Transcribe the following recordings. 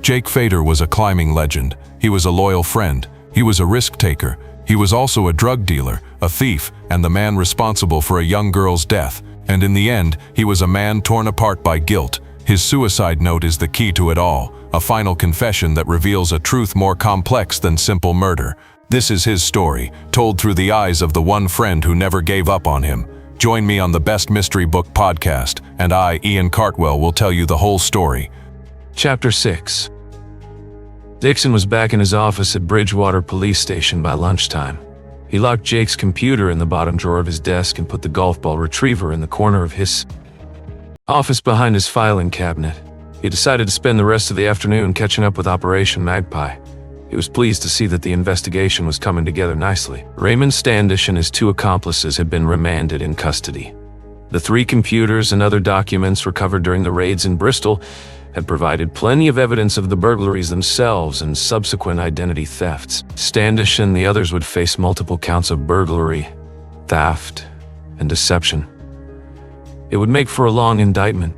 Jake Fader was a climbing legend. He was a loyal friend. He was a risk taker. He was also a drug dealer, a thief, and the man responsible for a young girl's death. And in the end, he was a man torn apart by guilt. His suicide note is the key to it all, a final confession that reveals a truth more complex than simple murder. This is his story, told through the eyes of the one friend who never gave up on him. Join me on the Best Mystery Book podcast, and I, Ian Cartwell, will tell you the whole story. Chapter 6. Dixon was back in his office at Bridgewater Police Station by lunchtime. He locked Jake's computer in the bottom drawer of his desk and put the golf ball retriever in the corner of his office behind his filing cabinet. He decided to spend the rest of the afternoon catching up with Operation Magpie. He was pleased to see that the investigation was coming together nicely. Raymond Standish and his 2 accomplices had been remanded in custody. The 3 computers and other documents recovered during the raids in Bristol had provided plenty of evidence of the burglaries themselves and subsequent identity thefts. Standish and the others would face multiple counts of burglary, theft, and deception. It would make for a long indictment.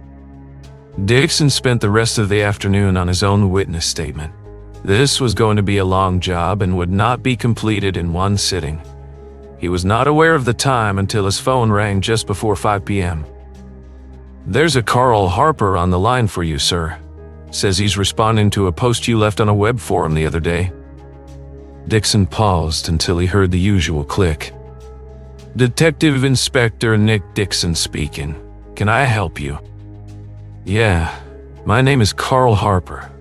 Dixon spent the rest of the afternoon on his own witness statement. This was going to be a long job and would not be completed in one sitting. He was not aware of the time until his phone rang just before 5 p.m. "There's a Carl Harper on the line for you, sir. Says he's responding to a post you left on a web forum the other day." Dixon paused until he heard the usual click. "Detective Inspector Nick Dixon speaking. Can I help you?" "Yeah, my name is Carl Harper.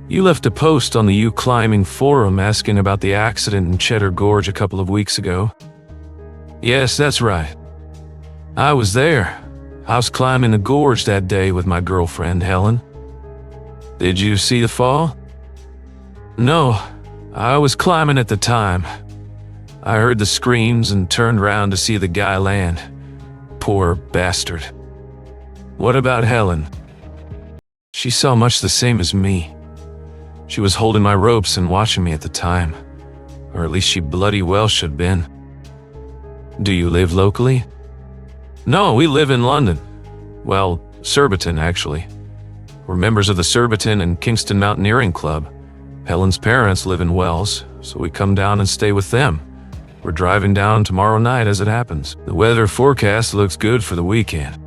You left a post on the U Climbing forum asking about the accident in Cheddar Gorge a couple of weeks ago." "Yes, that's right. I was there. I was climbing the gorge that day with my girlfriend, Helen." "Did you see the fall?" "No, I was climbing at the time. I heard the screams and turned around to see the guy land. Poor bastard." "What about Helen?" "She saw much the same as me. She was holding my ropes and watching me at the time. Or at least she bloody well should have been." "Do you live locally?" "No, we live in London. Well, Surbiton, actually. We're members of the Surbiton and Kingston Mountaineering Club. Helen's parents live in Wells, so we come down and stay with them. We're driving down tomorrow night as it happens. The weather forecast looks good for the weekend.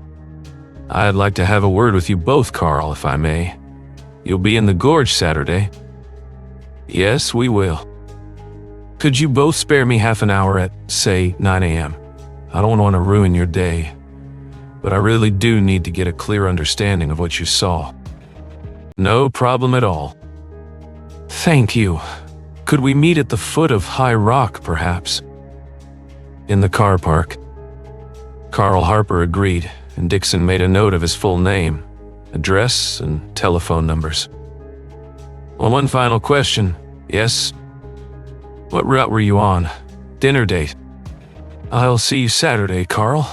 I'd like to have a word with you both, Carl, if I may. You'll be in the gorge Saturday?" "Yes, we will." "Could you both spare me half an hour at, say, 9 a.m.? I don't want to ruin your day, but I really do need to get a clear understanding of what you saw." "No problem at all." "Thank you. Could we meet at the foot of High Rock, perhaps?" "In the car park." Carl Harper agreed, and Dixon made a note of his full name, address, and telephone numbers. "Well, one final question. Yes? What route were you on? Dinner date?" "I'll see you Saturday, Carl."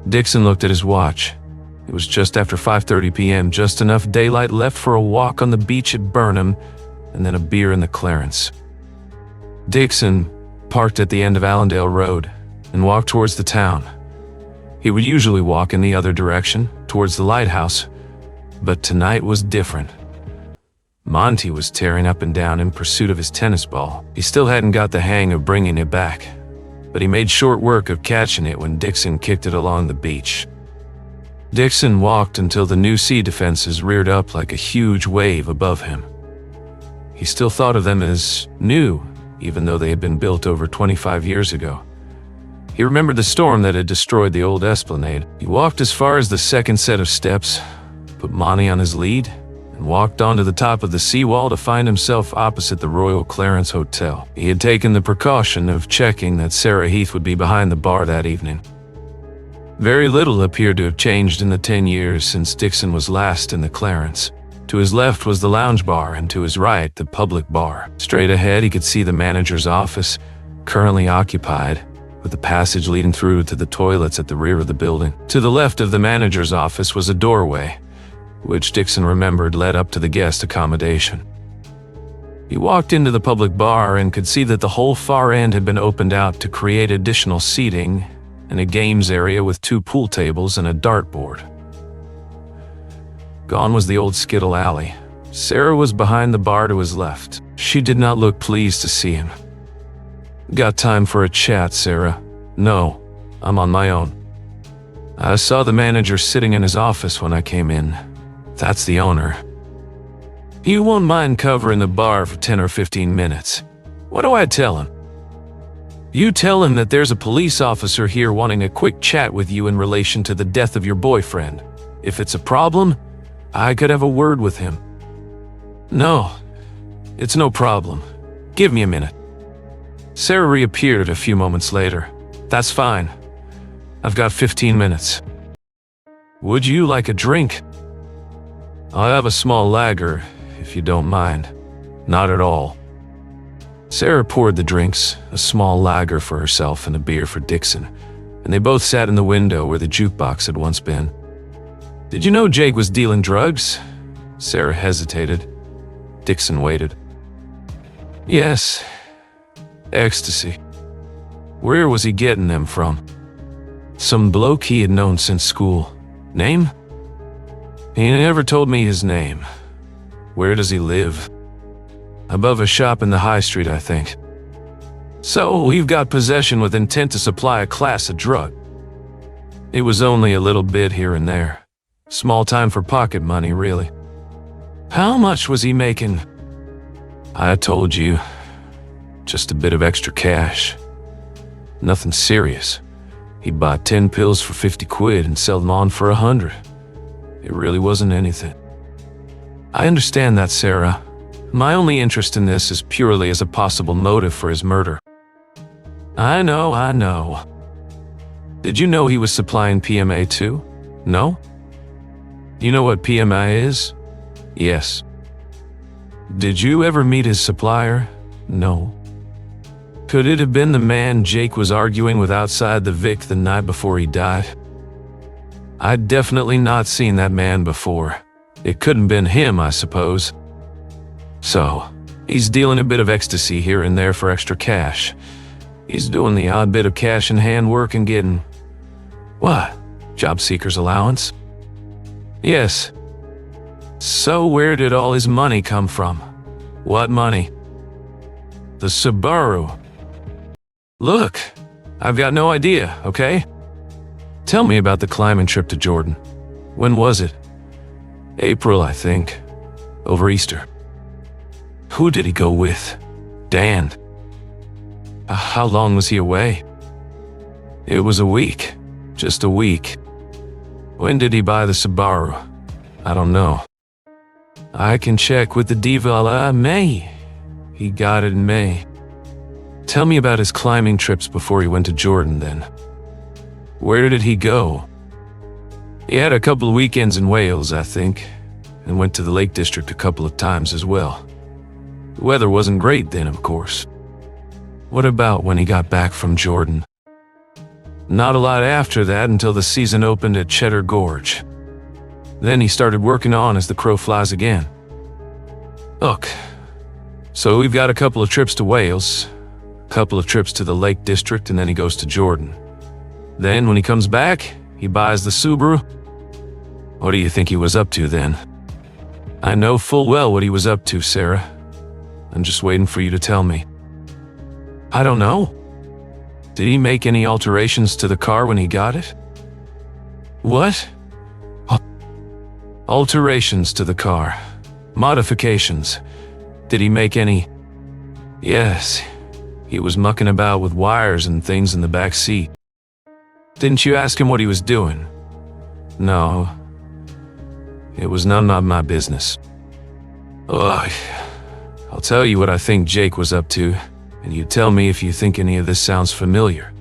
Dixon looked at his watch. It was just after 5:30 p.m., just enough daylight left for a walk on the beach at Burnham, and then a beer in the Clarence. Dixon parked at the end of Allendale Road and walked towards the town. He would usually walk in the other direction, towards the lighthouse, but tonight was different. Monty was tearing up and down in pursuit of his tennis ball. He still hadn't got the hang of bringing it back, but he made short work of catching it when Dixon kicked it along the beach. Dixon walked until the new sea defenses reared up like a huge wave above him. He still thought of them as new, even though they had been built over 25 years ago. He remembered the storm that had destroyed the old esplanade. He walked as far as the second set of steps, put Monty on his lead, and walked onto the top of the seawall to find himself opposite the Royal Clarence Hotel. He had taken the precaution of checking that Sarah Heath would be behind the bar that evening. Very little appeared to have changed in the 10 years since Dixon was last in the Clarence. To his left was the lounge bar, and to his right, the public bar. Straight ahead, he could see the manager's office, currently occupied, with the passage leading through to the toilets at the rear of the building. To the left of the manager's office was a doorway, which Dixon remembered led up to the guest accommodation. He walked into the public bar and could see that the whole far end had been opened out to create additional seating and a games area with 2 pool tables and a dartboard. Gone was the old skittle alley, Sarah was behind the bar to his left. She did not look pleased to see him. "Got time for a chat, Sarah?" "No, I'm on my own." "I saw the manager sitting in his office when I came in. That's the owner. You won't mind covering the bar for 10 or 15 minutes. What do I tell him?" "You tell him that there's a police officer here wanting a quick chat with you in relation to the death of your boyfriend. If it's a problem, I could have a word with him." "No, it's no problem. Give me a minute." Sarah reappeared a few moments later. "That's fine. I've got 15 minutes. Would you like a drink?" "I'll have a small lager, if you don't mind." "Not at all." Sarah poured the drinks, a small lager for herself and a beer for Dixon, and they both sat in the window where the jukebox had once been. "Did you know Jake was dealing drugs?" Sarah hesitated. Dixon waited. "Yes. Ecstasy." "Where was he getting them from?" "Some bloke he had known since school." "Name?" "He never told me his name." "Where does he live?" "Above a shop in the high street, I think." "So we've got possession with intent to supply a class of drug." "It was only a little bit here and there. Small time for pocket money, really." "How much was he making?" "I told you. Just a bit of extra cash. Nothing serious. He bought 10 pills for 50 quid and sold them on for 100. It really wasn't anything." "I understand that, Sarah. My only interest in this is purely as a possible motive for his murder." I know. Did you know he was supplying PMA too? No? You know what PMA is? Yes. Did you ever meet his supplier? No. Could it have been the man Jake was arguing with outside the Vic the night before he died? I'd definitely not seen that man before. It couldn't been him, I suppose. So, he's dealing a bit of ecstasy here and there for extra cash. He's doing the odd bit of cash in hand work and getting... What? Job seeker's allowance? Yes. So where did all his money come from? What money? The Subaru. Look, I've got no idea, okay? Tell me about the climbing trip to Jordan. When was it? April, I think. Over Easter. Who did he go with? Dan. How long was he away? It was a week. Just a week. When did he buy the Subaru? I don't know. I can check with the diva. May. He got it in May. Tell me about his climbing trips before he went to Jordan then. Where did he go? He had a couple of weekends in Wales, I think, and went to the Lake District a couple of times as well. The weather wasn't great then, of course. What about when he got back from Jordan? Not a lot after that until the season opened at Cheddar Gorge. Then he started working on As the Crow Flies again. Look, so we've got a couple of trips to Wales, a couple of trips to the Lake District, and then he goes to Jordan. Then when he comes back, he buys the Subaru. What do you think he was up to then? I know full well what he was up to, Sarah. I'm just waiting for you to tell me. I don't know. Did he make any alterations to the car when he got it? What? Alterations to the car. Modifications. Did he make any? Yes. He was mucking about with wires and things in the back seat. Didn't you ask him what he was doing? No. It was none of my business. Ugh. I'll tell you what I think Jake was up to, and you tell me if you think any of this sounds familiar.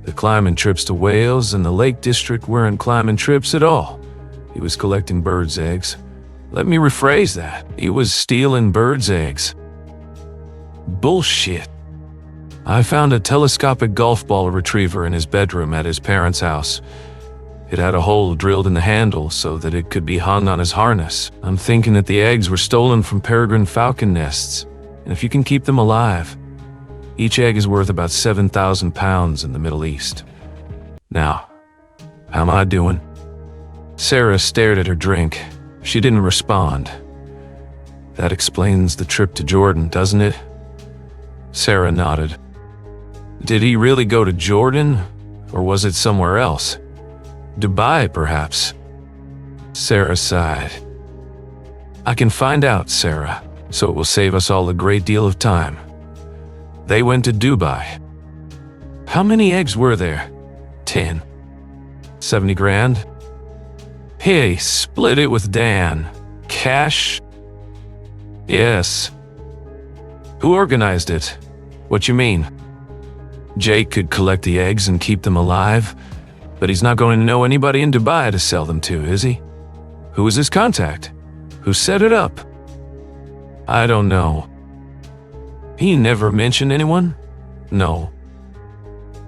The climbing trips to Wales and the Lake District weren't climbing trips at all. He was collecting birds' eggs. Let me rephrase that. He was stealing birds' eggs. Bullshit. I found a telescopic golf ball retriever in his bedroom at his parents' house. It had a hole drilled in the handle so that it could be hung on his harness. I'm thinking that the eggs were stolen from peregrine falcon nests, and if you can keep them alive, each egg is worth about 7,000 pounds in the Middle East. Now, how am I doing? Sarah stared at her drink. She didn't respond. That explains the trip to Jordan, doesn't it? Sarah nodded. Did he really go to Jordan, or was it somewhere else? Dubai, perhaps? Sarah sighed. I can find out, Sarah, so it will save us all a great deal of time. They went to Dubai. How many eggs were there? 10. 70 grand? Hey, split it with Dan. Cash? Yes. Who organized it? What you mean? Jake could collect the eggs and keep them alive, but he's not going to know anybody in Dubai to sell them to, is he? Who was his contact? Who set it up? I don't know. He never mentioned anyone? No.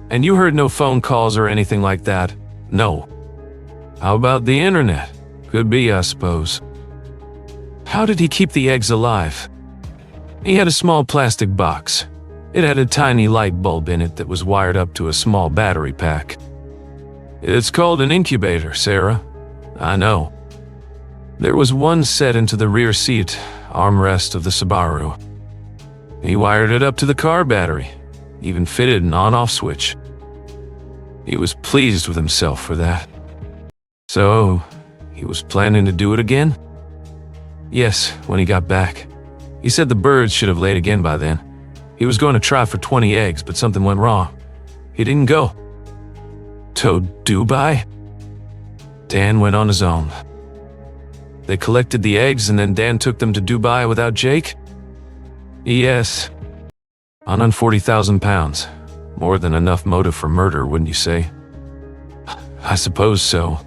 And you heard no phone calls or anything like that? No. How about the internet? Could be, I suppose. How did he keep the eggs alive? He had a small plastic box. It had a tiny light bulb in it that was wired up to a small battery pack. It's called an incubator, Sarah. I know. There was one set into the rear seat armrest of the Subaru. He wired it up to the car battery, even fitted an on-off switch. He was pleased with himself for that. So, he was planning to do it again? Yes, when he got back. He said the birds should have laid again by then. He was going to try for 20 eggs, but something went wrong. He didn't go. To Dubai? Dan went on his own. They collected the eggs and then Dan took them to Dubai without Jake? Yes. On 40,000 pounds. More than enough motive for murder, wouldn't you say? I suppose so.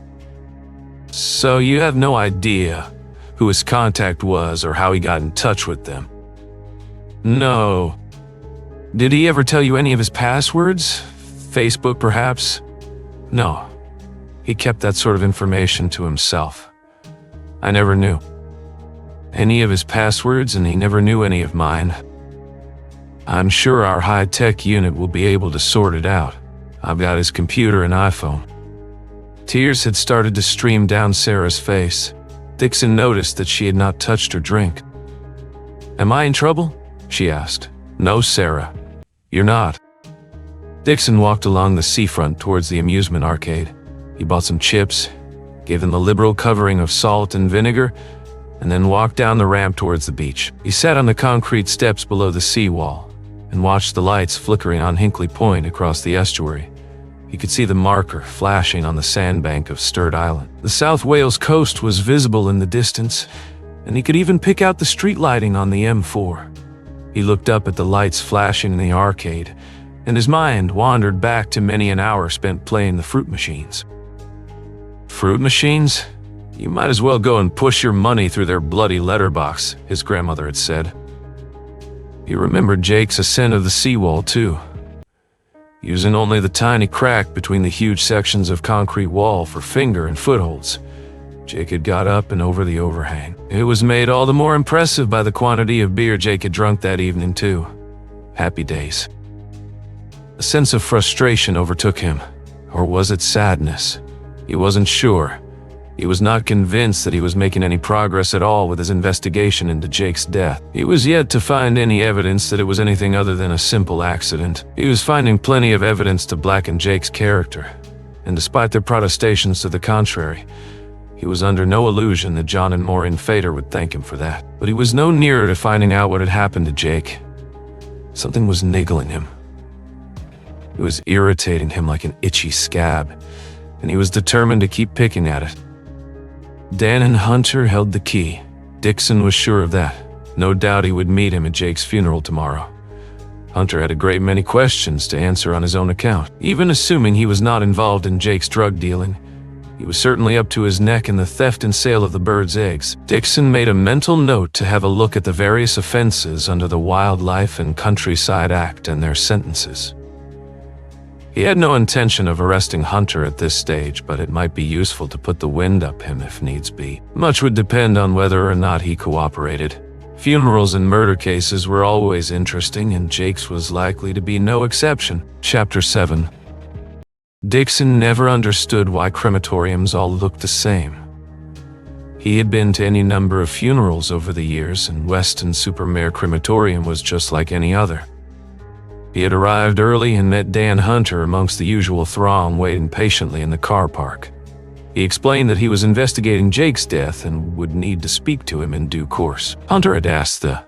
So you have no idea who his contact was or how he got in touch with them? No. Did he ever tell you any of his passwords? Facebook, perhaps? No. He kept that sort of information to himself. I never knew any of his passwords, and he never knew any of mine. I'm sure our high-tech unit will be able to sort it out. I've got his computer and iPhone. Tears had started to stream down Sarah's face. Dixon noticed that she had not touched her drink. Am I in trouble? She asked. No, Sarah. You're not. Dixon walked along the seafront towards the amusement arcade. He bought some chips, gave them a liberal covering of salt and vinegar, and then walked down the ramp towards the beach. He sat on the concrete steps below the seawall and watched the lights flickering on Hinkley Point across the estuary. He could see the marker flashing on the sandbank of Sturt Island. The South Wales coast was visible in the distance, and he could even pick out the street lighting on the M4. He looked up at the lights flashing in the arcade, and his mind wandered back to many an hour spent playing the fruit machines. Fruit machines? You might as well go and push your money through their bloody letterbox, his grandmother had said. He remembered Jake's ascent of the seawall, too. Using only the tiny crack between the huge sections of concrete wall for finger and footholds, Jake had got up and over the overhang. It was made all the more impressive by the quantity of beer Jake had drunk that evening, too. Happy days. A sense of frustration overtook him. Or was it sadness? He wasn't sure. He was not convinced that he was making any progress at all with his investigation into Jake's death. He was yet to find any evidence that it was anything other than a simple accident. He was finding plenty of evidence to blacken Jake's character, and despite their protestations to the contrary, he was under no illusion that John and Maureen Fader would thank him for that. But he was no nearer to finding out what had happened to Jake. Something was niggling him. It was irritating him like an itchy scab, and he was determined to keep picking at it. Dan and Hunter held the key. Dixon was sure of that. No doubt he would meet him at Jake's funeral tomorrow. Hunter had a great many questions to answer on his own account. Even assuming he was not involved in Jake's drug dealing, he was certainly up to his neck in the theft and sale of the birds' eggs. Dixon made a mental note to have a look at the various offenses under the Wildlife and Countryside Act and their sentences. He had no intention of arresting Hunter at this stage, but it might be useful to put the wind up him if needs be. Much would depend on whether or not he cooperated. Funerals and murder cases were always interesting, and Jake's was likely to be no exception. Chapter 7. Dixon never understood why crematoriums all looked the same. He had been to any number of funerals over the years, and Weston-super-Mare Crematorium was just like any other. He had arrived early and met Dan Hunter amongst the usual throng waiting patiently in the car park. He explained that he was investigating Jake's death and would need to speak to him in due course. Hunter had asked the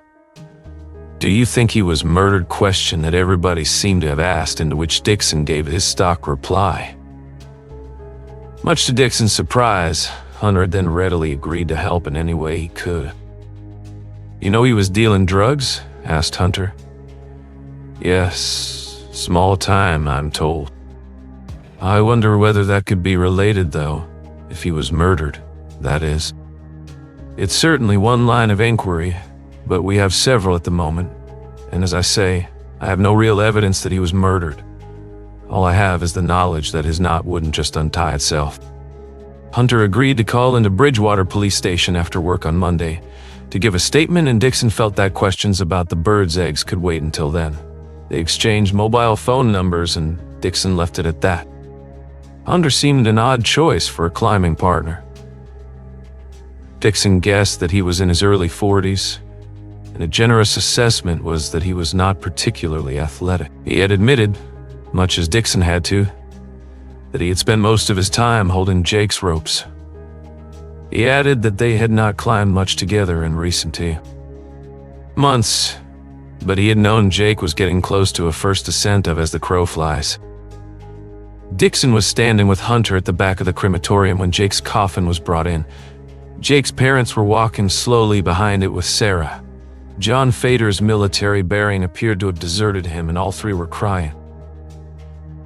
"Do you think he was murdered?" question that everybody seemed to have asked, into which Dixon gave his stock reply. Much to Dixon's surprise, Hunter then readily agreed to help in any way he could. "You know he was dealing drugs?" asked Hunter. "Yes, small time, I'm told. I wonder whether that could be related, though, if he was murdered, that is. It's certainly one line of inquiry, but we have several at the moment, and as I say, I have no real evidence that he was murdered. All I have is the knowledge that his knot wouldn't just untie itself." Hunter agreed to call into Bridgewater Police Station after work on Monday to give a statement, and Dixon felt that questions about the birds' eggs could wait until then. They exchanged mobile phone numbers, and Dixon left it at that. Hunter seemed an odd choice for a climbing partner. Dixon guessed that he was in his early 40s, and a generous assessment was that he was not particularly athletic. He had admitted, much as Dixon had to, that he had spent most of his time holding Jake's ropes. He added that they had not climbed much together in recent months, but he had known Jake was getting close to a first ascent of as the crow flies. Dixon was standing with Hunter at the back of the crematorium when Jake's coffin was brought in. Jake's parents were walking slowly behind it with Sarah. John Fader's military bearing appeared to have deserted him, and all three were crying.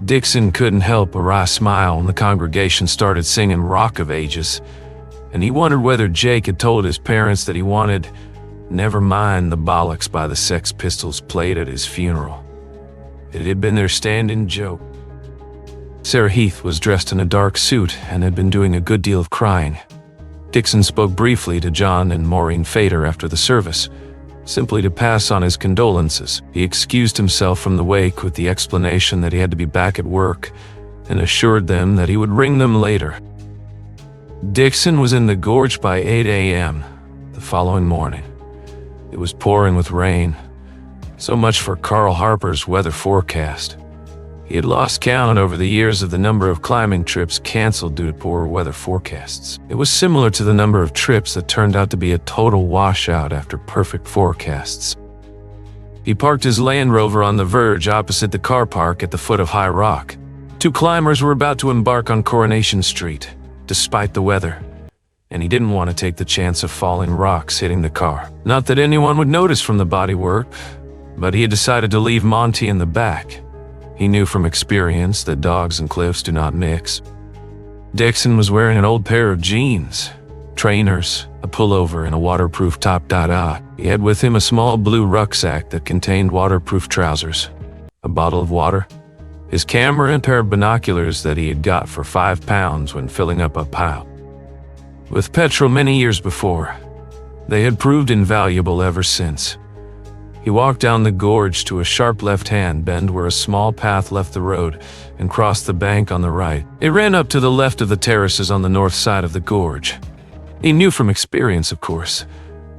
Dixon couldn't help a wry smile when the congregation started singing Rock of Ages, and he wondered whether Jake had told his parents that he wanted "Never Mind the Bollocks" by the Sex Pistols played at his funeral. It had been their stand-in joke. Sarah Heath was dressed in a dark suit and had been doing a good deal of crying. Dixon spoke briefly to John and Maureen Fader after the service, simply to pass on his condolences. He excused himself from the wake with the explanation that he had to be back at work, and assured them that he would ring them later. Dixon was in the gorge by 8 a.m. the following morning. It was pouring with rain. So much for Carl Harper's weather forecast. He had lost count over the years of the number of climbing trips canceled due to poor weather forecasts. It was similar to the number of trips that turned out to be a total washout after perfect forecasts. He parked his Land Rover on the verge opposite the car park at the foot of High Rock. Two climbers were about to embark on Coronation Street, despite the weather, and he didn't want to take the chance of falling rocks hitting the car. Not that anyone would notice from the bodywork, but he had decided to leave Monty in the back. He knew from experience that dogs and cliffs do not mix. Dixon was wearing an old pair of jeans, trainers, a pullover, and a waterproof top. He had with him a small blue rucksack that contained waterproof trousers, a bottle of water, his camera, and a pair of binoculars that he had got for £5 when filling up a pile. With petrol many years before, they had proved invaluable ever since. He walked down the gorge to a sharp left-hand bend where a small path left the road and crossed the bank on the right. It ran up to the left of the terraces on the north side of the gorge. He knew from experience, of course,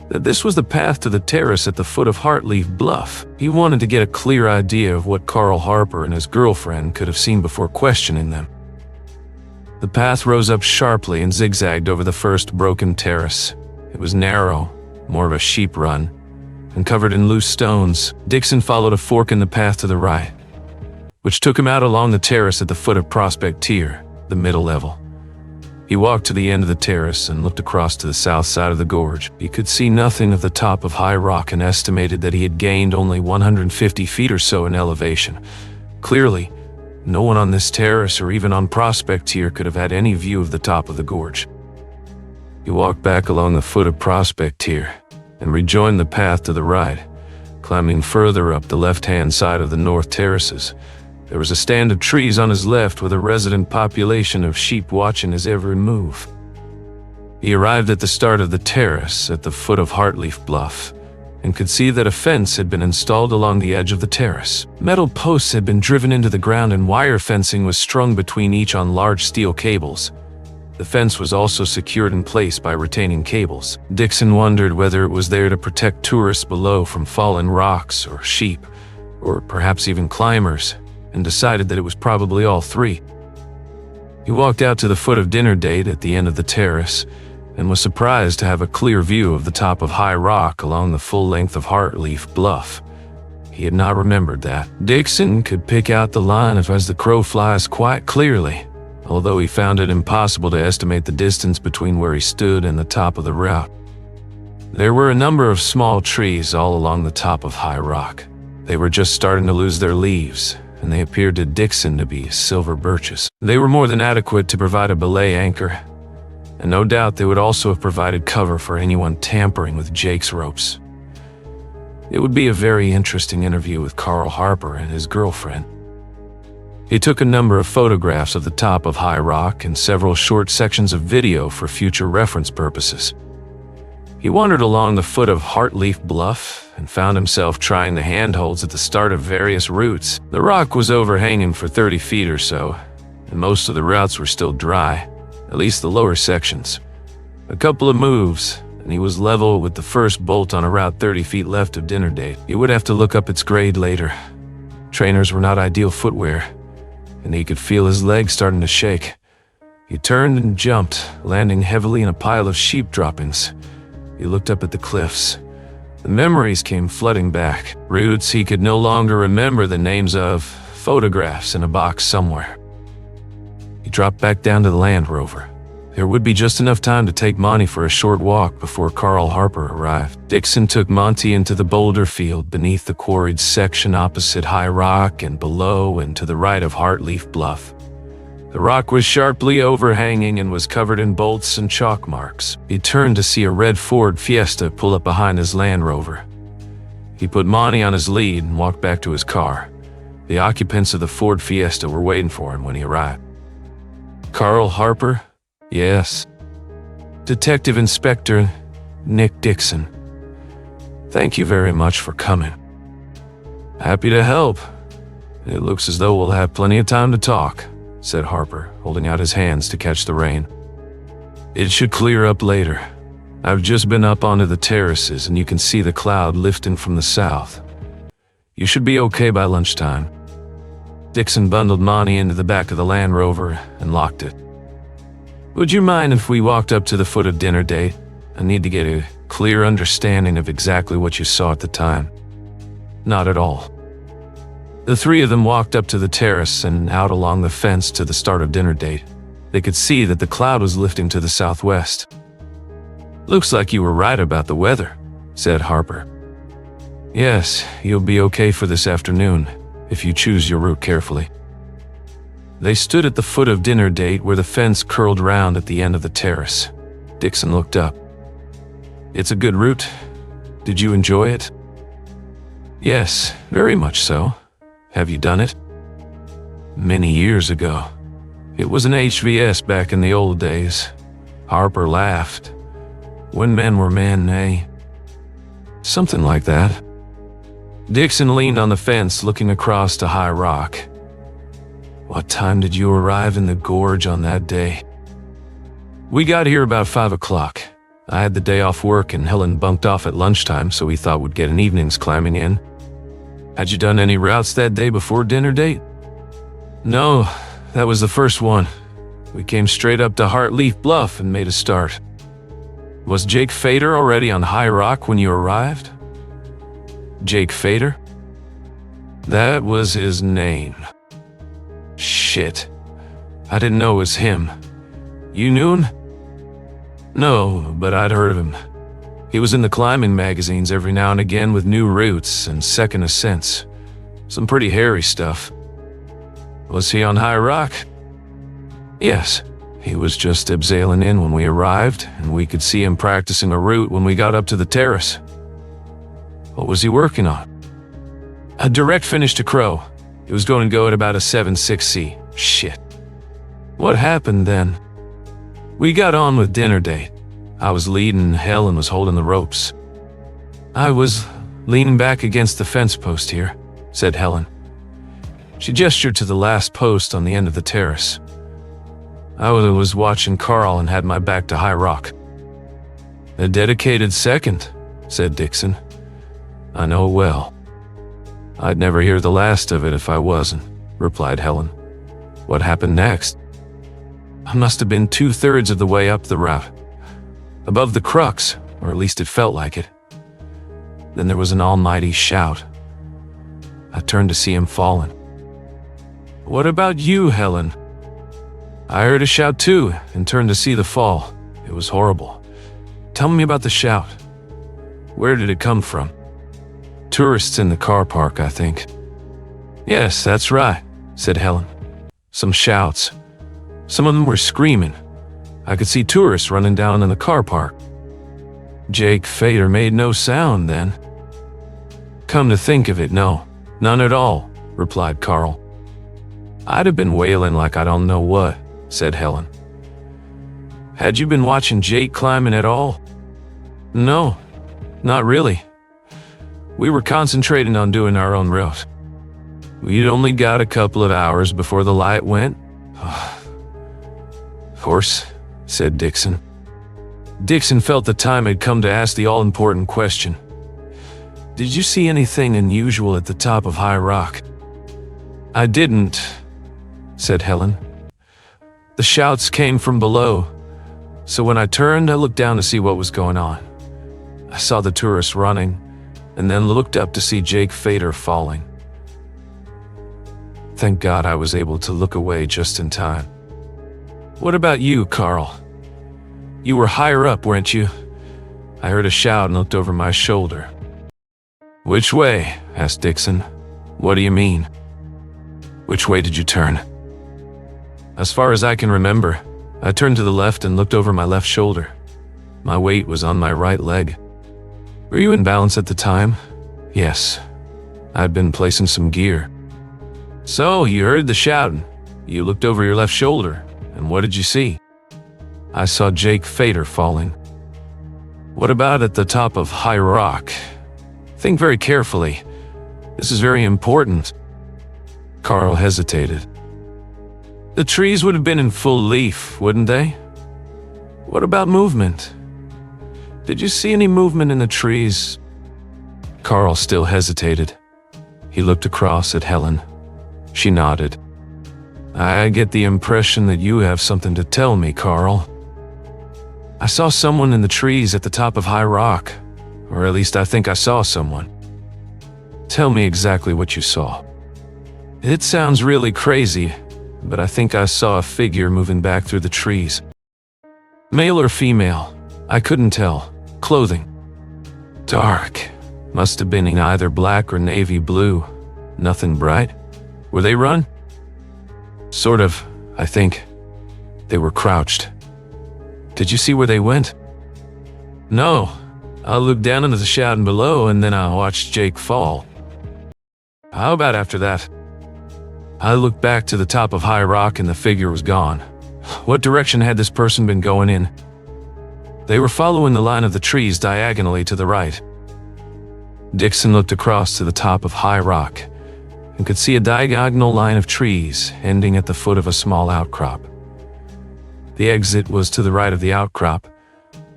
that this was the path to the terrace at the foot of Heartleaf Bluff. He wanted to get a clear idea of what Carl Harper and his girlfriend could have seen before questioning them. The path rose up sharply and zigzagged over the first broken terrace. It was narrow, more of a sheep run, and covered in loose stones. Dixon followed a fork in the path to the right, which took him out along the terrace at the foot of Prospect Tier, the middle level. He walked to the end of the terrace and looked across to the south side of the gorge. He could see nothing of the top of High Rock and estimated that he had gained only 150 feet or so in elevation. Clearly, no one on this terrace or even on Prospect Tier could have had any view of the top of the gorge. He walked back along the foot of Prospect Tier and rejoined the path to the right, climbing further up the left-hand side of the north terraces. There was a stand of trees on his left with a resident population of sheep watching his every move. He arrived at the start of the terrace at the foot of Heartleaf Bluff and could see that a fence had been installed along the edge of the terrace. Metal posts had been driven into the ground and wire fencing was strung between each on large steel cables. The fence was also secured in place by retaining cables. Dixon wondered whether it was there to protect tourists below from fallen rocks or sheep, or perhaps even climbers, and decided that it was probably all three. He walked out to the foot of Dinner Date at the end of the terrace and was surprised to have a clear view of the top of High Rock along the full length of Heartleaf Bluff. He had not remembered that. Dixon could pick out the line of as the crow flies quite clearly, although he found it impossible to estimate the distance between where he stood and the top of the route. There were a number of small trees all along the top of High Rock. They were just starting to lose their leaves, and they appeared to Dixon to be silver birches. They were more than adequate to provide a belay anchor, and no doubt they would also have provided cover for anyone tampering with Jake's ropes. It would be a very interesting interview with Carl Harper and his girlfriend. He took a number of photographs of the top of High Rock and several short sections of video for future reference purposes. He wandered along the foot of Heartleaf Bluff and found himself trying the handholds at the start of various routes. The rock was overhanging for 30 feet or so, and most of the routes were still dry, at least the lower sections. A couple of moves, and he was level with the first bolt on a route 30 feet left of Dinner Date. He would have to look up its grade later. Trainers were not ideal footwear, and he could feel his legs starting to shake. He turned and jumped, landing heavily in a pile of sheep droppings. He looked up at the cliffs. The memories came flooding back. Routes he could no longer remember the names of, photographs in a box somewhere. He dropped back down to the Land Rover. There would be just enough time to take Monty for a short walk before Carl Harper arrived. Dixon took Monty into the boulder field beneath the quarried section opposite High Rock and below and to the right of Heartleaf Bluff. The rock was sharply overhanging and was covered in bolts and chalk marks. He turned to see a red Ford Fiesta pull up behind his Land Rover. He put Monty on his lead and walked back to his car. The occupants of the Ford Fiesta were waiting for him when he arrived. Carl Harper? Yes. Detective Inspector Nick Dixon. Thank you very much for coming. Happy to help. It looks as though we'll have plenty of time to talk, said Harper, holding out his hands to catch the rain. It should clear up later. I've just been up onto the terraces and you can see the cloud lifting from the south. You should be okay by lunchtime. Dixon bundled Monty into the back of the Land Rover and locked it. Would you mind if we walked up to the foot of Dinner Date? I need to get a clear understanding of exactly what you saw at the time. Not at all. The three of them walked up to the terrace and out along the fence to the start of Dinner Date. They could see that the cloud was lifting to the southwest. Looks like you were right about the weather, said Harper. Yes, you'll be okay for this afternoon, if you choose your route carefully. They stood at the foot of Dinner Date where the fence curled round at the end of the terrace. Dixon looked up. It's a good route. Did you enjoy it? Yes, very much so. Have you done it? Many years ago. It was an HVS back in the old days. Harper laughed. When men were men, eh? Something like that. Dixon leaned on the fence looking across to High Rock. What time did you arrive in the gorge on that day? We got here about 5 o'clock. I had the day off work and Helen bunked off at lunchtime, so we thought we'd get an evening's climbing in. Had you done any routes that day before Dinner Date? No, that was the first one. We came straight up to Heartleaf Bluff and made a start. Was Jake Fader already on High Rock when you arrived? Jake Fader? That was his name. Shit. I didn't know it was him. You knew him? No, but I'd heard of him. He was in the climbing magazines every now and again with new routes and second ascents. Some pretty hairy stuff. Was he on High Rock? Yes. He was just sailing in when we arrived, and we could see him practicing a route when we got up to the terrace. What was he working on? A direct finish to Crow. It was going to go at about a 7.6C. Shit. What happened then? We got on with Dinner Date. I was leading and Helen was holding the ropes. I was leaning back against the fence post here, said Helen. She gestured to the last post on the end of the terrace. I was watching Carl and had my back to High Rock. A dedicated second, said Dixon. I know it well. I'd never hear the last of it if I wasn't, replied Helen. What happened next? I must have been 2/3 of the way up the route. Above the crux, or at least it felt like it. Then there was an almighty shout. I turned to see him falling. What about you, Helen? I heard a shout too, and turned to see the fall. It was horrible. Tell me about the shout. Where did it come from? Tourists in the car park, I think. Yes, that's right, said Helen. Some shouts. Some of them were screaming. I could see tourists running down in the car park. Jake Fader made no sound then. Come to think of it, no, none at all, replied Carl. I'd have been wailing like I don't know what, said Helen. Had you been watching Jake climbing at all? No, not really. We were concentrating on doing our own route. We'd only got a couple of hours before the light went. Of course, said Dixon. Dixon felt the time had come to ask the all-important question. Did you see anything unusual at the top of High Rock? I didn't, said Helen. The shouts came from below, so when I turned, I looked down to see what was going on. I saw the tourists running, and then looked up to see Jake Fader falling. Thank God I was able to look away just in time. What about you, Carl? You were higher up, weren't you? I heard a shout and looked over my shoulder. Which way? Asked Dixon. What do you mean? Which way did you turn? As far as I can remember, I turned to the left and looked over my left shoulder. My weight was on my right leg. Were you in balance at the time? Yes. I'd been placing some gear. So, you heard the shouting. You looked over your left shoulder, and what did you see? I saw Jake Fader falling. What about at the top of High Rock? Think very carefully. This is very important. Carl hesitated. The trees would have been in full leaf, wouldn't they? What about movement? Did you see any movement in the trees? Carl still hesitated. He looked across at Helen. She nodded. I get the impression that you have something to tell me, Carl. I saw someone in the trees at the top of High Rock, or at least I think I saw someone. Tell me exactly what you saw. It sounds really crazy, but I think I saw a figure moving back through the trees. Male or female? I couldn't tell. Clothing? Dark. Must have been in either black or navy blue. Nothing bright. Were they run? Sort of, I think. They were crouched. Did you see where they went? No. I looked down into the shouting below and then I watched Jake fall. How about after that? I looked back to the top of High Rock and the figure was gone. What direction had this person been going in? They were following the line of the trees diagonally to the right. Dixon looked across to the top of High Rock and could see a diagonal line of trees ending at the foot of a small outcrop. The exit was to the right of the outcrop,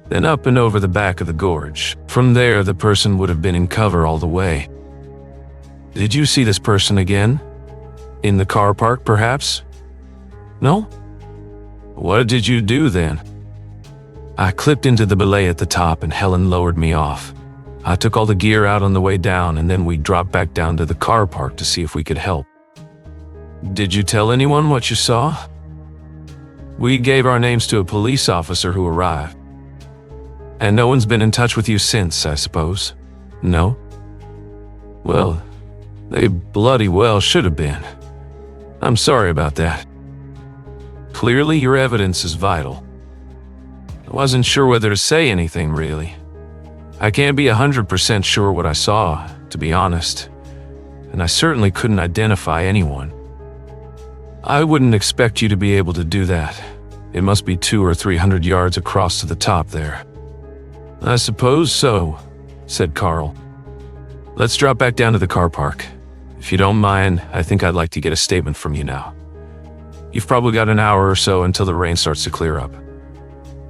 then up and over the back of the gorge. From there, the person would have been in cover all the way. Did you see this person again? In the car park, perhaps? No? What did you do then? I clipped into the belay at the top and Helen lowered me off. I took all the gear out on the way down and then we dropped back down to the car park to see if we could help. Did you tell anyone what you saw? We gave our names to a police officer who arrived. And no one's been in touch with you since, I suppose? No? Well, they bloody well should have been. I'm sorry about that. Clearly, your evidence is vital. I wasn't sure whether to say anything, really. I can't be 100% sure what I saw, to be honest, and I certainly couldn't identify anyone. I wouldn't expect you to be able to do that. It must be 200 or 300 yards across to the top there. I suppose so, said Carl. Let's drop back down to the car park. If you don't mind, I think I'd like to get a statement from you now. You've probably got an hour or so until the rain starts to clear up.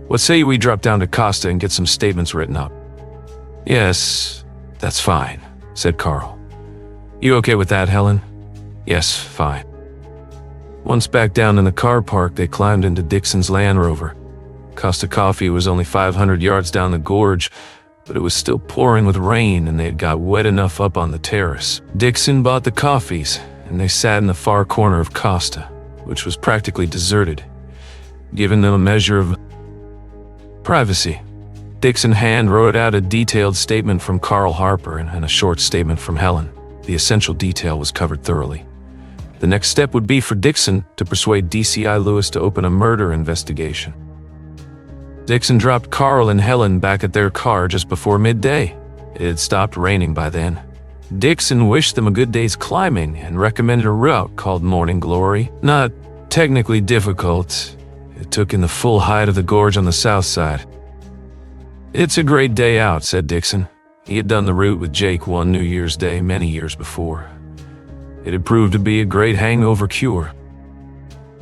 What say we drop down to Costa and get some statements written up?" "Yes, that's fine," said Carl. "You okay with that, Helen?" "Yes, fine." Once back down in the car park, they climbed into Dixon's Land Rover. Costa Coffee was only 500 yards down the gorge, but it was still pouring with rain and they had got wet enough up on the terrace. Dixon bought the coffees and they sat in the far corner of Costa, which was practically deserted, giving them a measure of privacy. Dixon hand wrote out a detailed statement from Carl Harper and a short statement from Helen. The essential detail was covered thoroughly. The next step would be for Dixon to persuade DCI Lewis to open a murder investigation. Dixon dropped Carl and Helen back at their car just before midday. It had stopped raining by then. Dixon wished them a good day's climbing and recommended a route called Morning Glory. Not technically difficult. It took in the full height of the gorge on the south side. "It's a great day out," said Dixon. He had done the route with Jake one New Year's Day many years before. It had proved to be a great hangover cure.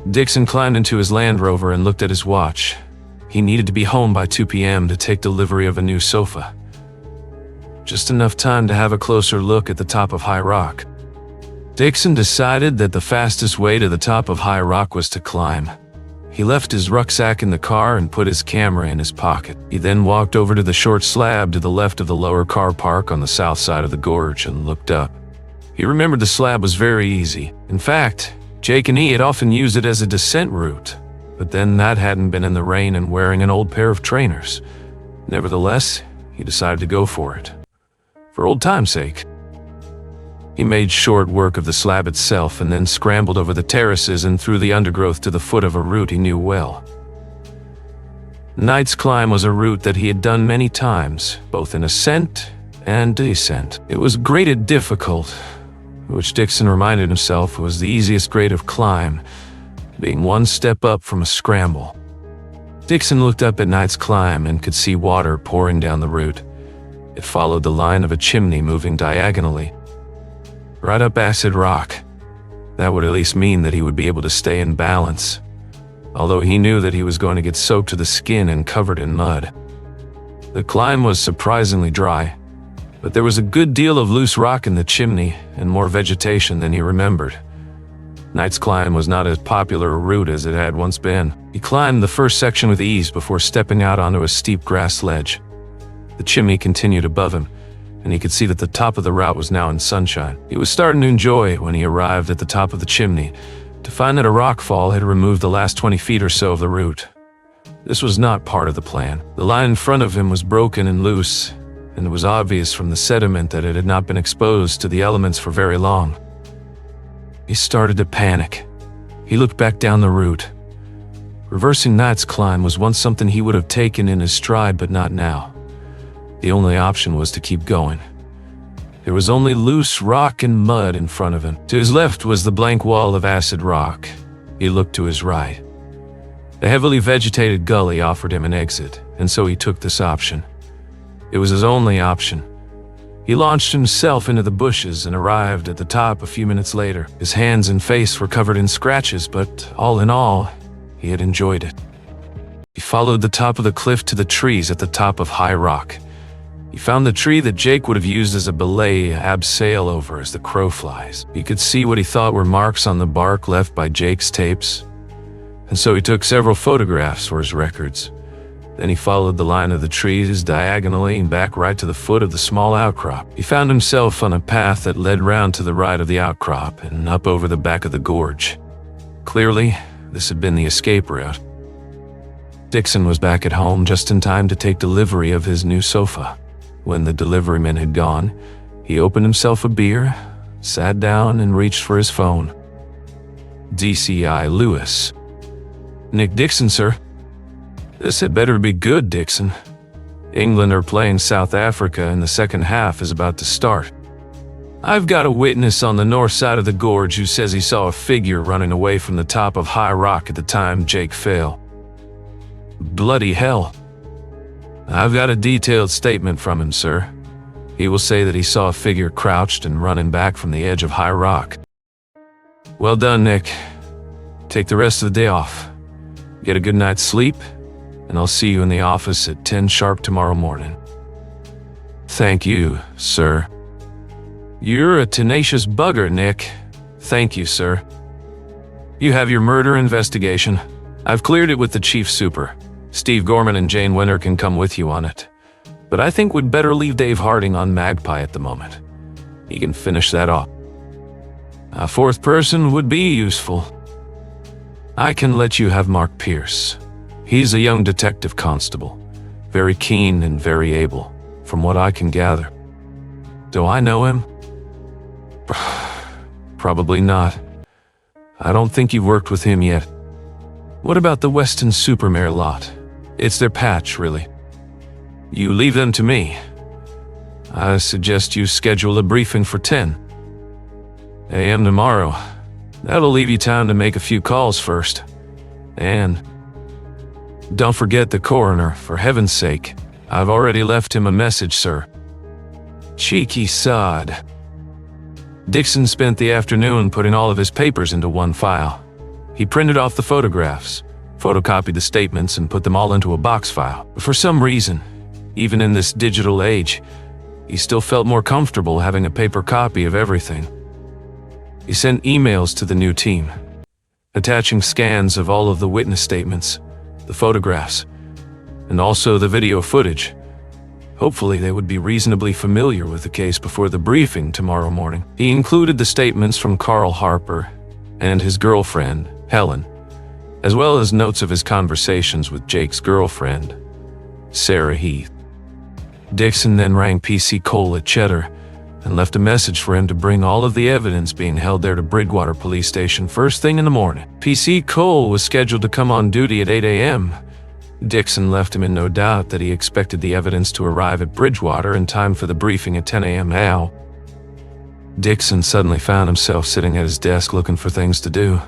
Dixon climbed into his Land Rover and looked at his watch. He needed to be home by 2 p.m. to take delivery of a new sofa. Just enough time to have a closer look at the top of High Rock. Dixon decided that the fastest way to the top of High Rock was to climb. He left his rucksack in the car and put his camera in his pocket. He then walked over to the short slab to the left of the lower car park on the south side of the gorge and looked up. He remembered the slab was very easy. In fact, Jake and he had often used it as a descent route, but then that hadn't been in the rain and wearing an old pair of trainers. Nevertheless, he decided to go for it, for old time's sake. He made short work of the slab itself and then scrambled over the terraces and through the undergrowth to the foot of a route he knew well. Knight's Climb was a route that he had done many times, both in ascent and descent. It was graded difficult, which Dixon reminded himself was the easiest grade of climb, being one step up from a scramble. Dixon looked up at Knight's Climb and could see water pouring down the route. It followed the line of a chimney moving diagonally, right up Acid Rock. That would at least mean that he would be able to stay in balance, although he knew that he was going to get soaked to the skin and covered in mud. The climb was surprisingly dry, but there was a good deal of loose rock in the chimney and more vegetation than he remembered. Knight's Climb was not as popular a route as it had once been. He climbed the first section with ease before stepping out onto a steep grass ledge. The chimney continued above him, and he could see that the top of the route was now in sunshine. He was starting to enjoy when he arrived at the top of the chimney to find that a rockfall had removed the last 20 feet or so of the route. This was not part of the plan. The line in front of him was broken and loose, and it was obvious from the sediment that it had not been exposed to the elements for very long. He started to panic. He looked back down the route. Reversing Knight's Climb was once something he would have taken in his stride, but not now. The only option was to keep going. There was only loose rock and mud in front of him. To his left was the blank wall of acid rock. He looked to his right. The heavily vegetated gully offered him an exit, and so he took this option. It was his only option. He launched himself into the bushes and arrived at the top a few minutes later. His hands and face were covered in scratches, but all in all, he had enjoyed it. He followed the top of the cliff to the trees at the top of High Rock. He found the tree that Jake would have used as a belay abseil over as the crow flies. He could see what he thought were marks on the bark left by Jake's tapes, and so he took several photographs for his records. Then he followed the line of the trees diagonally and back right to the foot of the small outcrop. He found himself on a path that led round to the right of the outcrop and up over the back of the gorge. Clearly, this had been the escape route. Dixon was back at home just in time to take delivery of his new sofa. When the deliveryman had gone, he opened himself a beer, sat down, and reached for his phone. DCI Lewis. "Nick Dixon, sir." "This had better be good, Dixon. England are playing South Africa and the second half is about to start. I've got a witness on the north side of the gorge who says he saw a figure running away from the top of High Rock at the time Jake fell." "Bloody hell." "I've got a detailed statement from him, sir. He will say that he saw a figure crouched and running back from the edge of High Rock." "Well done, Nick. Take the rest of the day off. Get a good night's sleep, and I'll see you in the office at 10 sharp tomorrow morning." "Thank you, sir." "You're a tenacious bugger, Nick. Thank you, sir. You have your murder investigation. I've cleared it with the chief super. Steve Gorman and Jane Winter can come with you on it. But I think we'd better leave Dave Harding on Magpie at the moment. He can finish that off. A fourth person would be useful. I can let you have Mark Pierce. He's a young detective constable, very keen and very able, from what I can gather. Do I know him? Probably not. I don't think you've worked with him yet. What about the Weston Supermare lot? It's their patch, really. You leave them to me. I suggest you schedule a briefing for 10 a.m. tomorrow. That'll leave you time to make a few calls first. And don't forget the coroner, for heaven's sake. I've already left him a message, sir." Cheeky sod. Dixon spent the afternoon putting all of his papers into one file. He printed off the photographs, photocopied the statements, and put them all into a box file. But for some reason, even in this digital age, he still felt more comfortable having a paper copy of everything. He sent emails to the new team, attaching scans of all of the witness statements, the photographs, and also the video footage. Hopefully they would be reasonably familiar with the case before the briefing tomorrow morning. He included the statements from Carl Harper and his girlfriend, Helen, as well as notes of his conversations with Jake's girlfriend, Sarah Heath. Dixon then rang PC Cole at Cheddar and left a message for him to bring all of the evidence being held there to Bridgewater Police Station first thing in the morning. PC Cole was scheduled to come on duty at 8 a.m. Dixon left him in no doubt that he expected the evidence to arrive at Bridgewater in time for the briefing at 10 a.m. now. Dixon suddenly found himself sitting at his desk looking for things to do.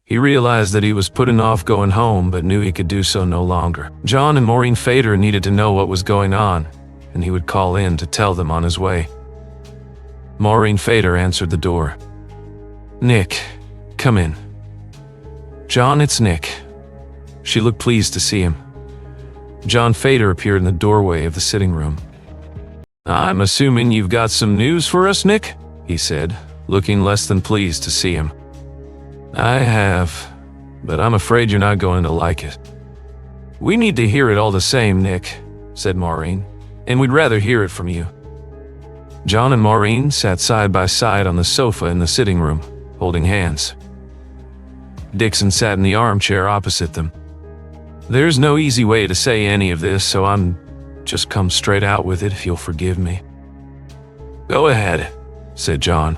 He realized that he was putting off going home, but knew he could do so no longer. John and Maureen Fader needed to know what was going on, and he would call in to tell them on his way. Maureen Fader answered the door. "Nick, come in." "John, it's Nick." She looked pleased to see him. John Fader appeared in the doorway of the sitting room. "I'm assuming you've got some news for us, Nick?" he said, looking less than pleased to see him. "I have, but I'm afraid you're not going to like it." "We need to hear it all the same, Nick," said Maureen, "and we'd rather hear it from you." John and Maureen sat side by side on the sofa in the sitting room, holding hands. Dixon sat in the armchair opposite them. "There's no easy way to say any of this, so I'm just come straight out with it if you'll forgive me." "Go ahead," said John.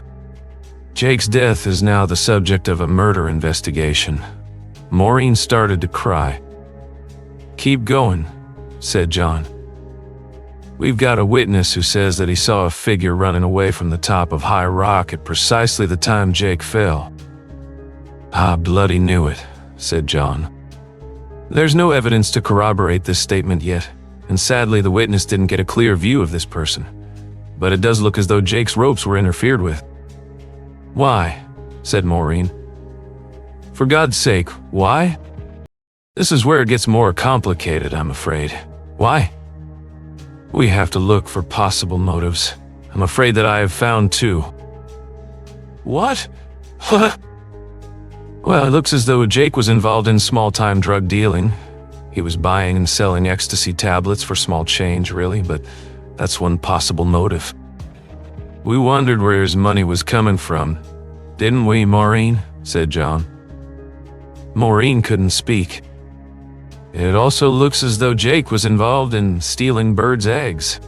"Jake's death is now the subject of a murder investigation." Maureen started to cry. "Keep going," said John. "We've got a witness who says that he saw a figure running away from the top of High Rock at precisely the time Jake fell." "I bloody knew it," said John. "There's no evidence to corroborate this statement yet, and sadly the witness didn't get a clear view of this person. But it does look as though Jake's ropes were interfered with." "Why?" said Maureen. "For God's sake, why?" "This is where it gets more complicated, I'm afraid." "Why?" "We have to look for possible motives. I'm afraid that I have found two." "What? What?" "Well, it looks as though Jake was involved in small-time drug dealing. He was buying and selling ecstasy tablets for small change, really, but that's one possible motive. We wondered where his money was coming from, didn't we, Maureen?" said John. Maureen couldn't speak. "It also looks as though Jake was involved in stealing birds' eggs."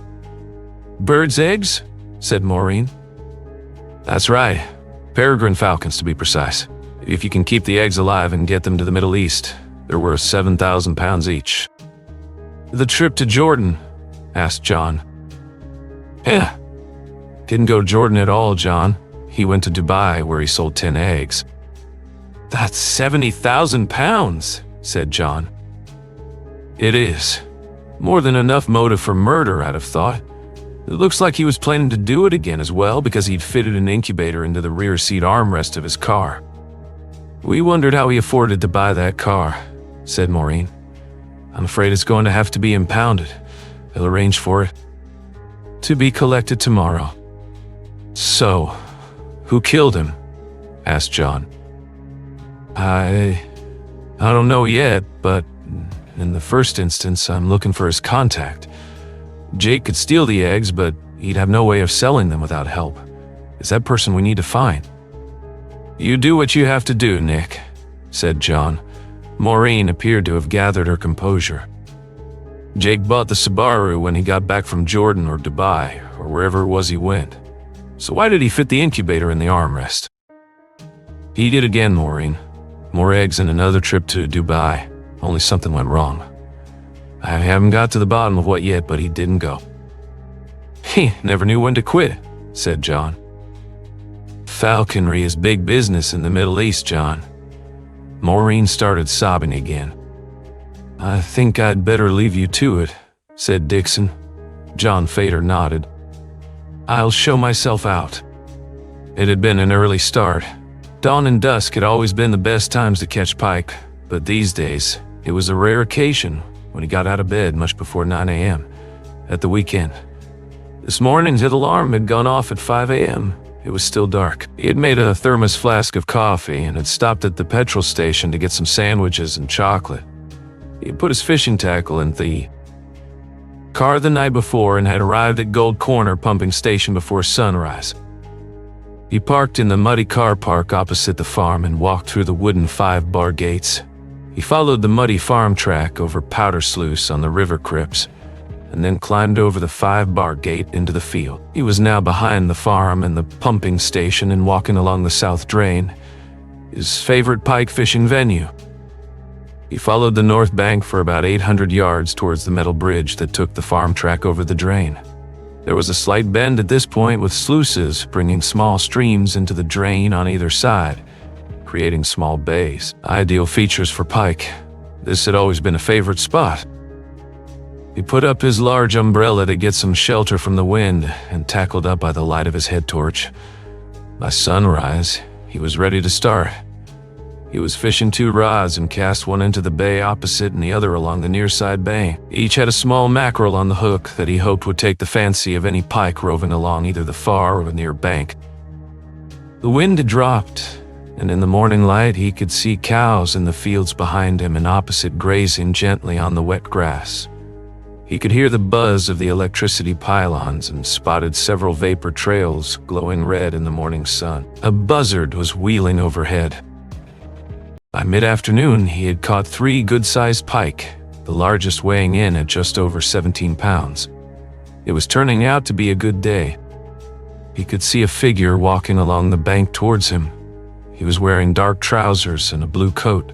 "Birds' eggs?" said Maureen. "That's right. Peregrine falcons, to be precise. If you can keep the eggs alive and get them to the Middle East, they're worth 7,000 pounds each." "The trip to Jordan?" asked John. "Yeah. Didn't go to Jordan at all, John. He went to Dubai, where he sold 10 eggs." "That's 70,000 pounds, said John. "It is. More than enough motive for murder, I'd have thought. It looks like he was planning to do it again as well, because he'd fitted an incubator into the rear seat armrest of his car." We wondered how he afforded to buy that car, said Maureen. I'm afraid it's going to have to be impounded. He'll arrange for it to be collected tomorrow. So, who killed him? Asked John. I don't know yet, but in the first instance, I'm looking for his contact. Jake could steal the eggs, but he'd have no way of selling them without help. It's that person we need to find. You do what you have to do, Nick, said John. Maureen appeared to have gathered her composure. Jake bought the Subaru when he got back from Jordan or Dubai, or wherever it was he went. So why did he fit the incubator in the armrest? He did again, Maureen. More eggs and another trip to Dubai. Only something went wrong. I haven't got to the bottom of what yet, but he didn't go. He never knew when to quit, said John. Falconry is big business in the Middle East, John. Maureen started sobbing again. I think I'd better leave you to it, said Dixon. John Fader nodded. I'll show myself out. It had been an early start. Dawn and dusk had always been the best times to catch pike, but these days, it was a rare occasion when he got out of bed much before 9 a.m. at the weekend. This morning's alarm had gone off at 5 a.m. It was still dark. He had made a thermos flask of coffee and had stopped at the petrol station to get some sandwiches and chocolate. He had put his fishing tackle in the car the night before and had arrived at Gold Corner pumping station before sunrise. He parked in the muddy car park opposite the farm and walked through the wooden 5-bar gates. He followed the muddy farm track over Powder Sluice on the River Crips, and then climbed over the 5-bar gate into the field. He was now behind the farm and the pumping station and walking along the South Drain, his favorite pike fishing venue. He followed the north bank for about 800 yards towards the metal bridge that took the farm track over the drain. There was a slight bend at this point with sluices bringing small streams into the drain on either side, creating small bays. Ideal features for pike. This had always been a favorite spot. He put up his large umbrella to get some shelter from the wind and tackled up by the light of his head torch. By sunrise, he was ready to start. He was fishing 2 rods and cast one into the bay opposite and the other along the near side bank. Each had a small mackerel on the hook that he hoped would take the fancy of any pike roving along either the far or the near bank. The wind had dropped, and in the morning light he could see cows in the fields behind him and opposite grazing gently on the wet grass. He could hear the buzz of the electricity pylons and spotted several vapor trails glowing red in the morning sun. A buzzard was wheeling overhead. By mid-afternoon, he had caught 3 good-sized pike, the largest weighing in at just over 17 pounds. It was turning out to be a good day. He could see a figure walking along the bank towards him. He was wearing dark trousers and a blue coat.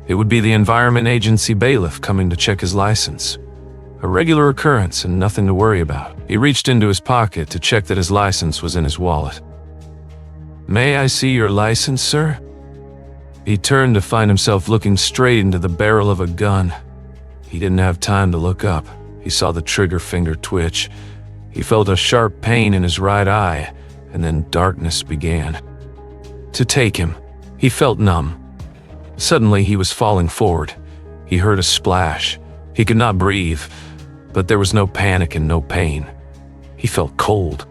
It would be the Environment Agency bailiff coming to check his license. A regular occurrence and nothing to worry about. He reached into his pocket to check that his license was in his wallet. May I see your license, sir? He turned to find himself looking straight into the barrel of a gun. He didn't have time to look up. He saw the trigger finger twitch. He felt a sharp pain in his right eye, and then darkness began to take him. He felt numb. Suddenly he was falling forward. He heard a splash. He could not breathe, but there was no panic and no pain. He felt cold.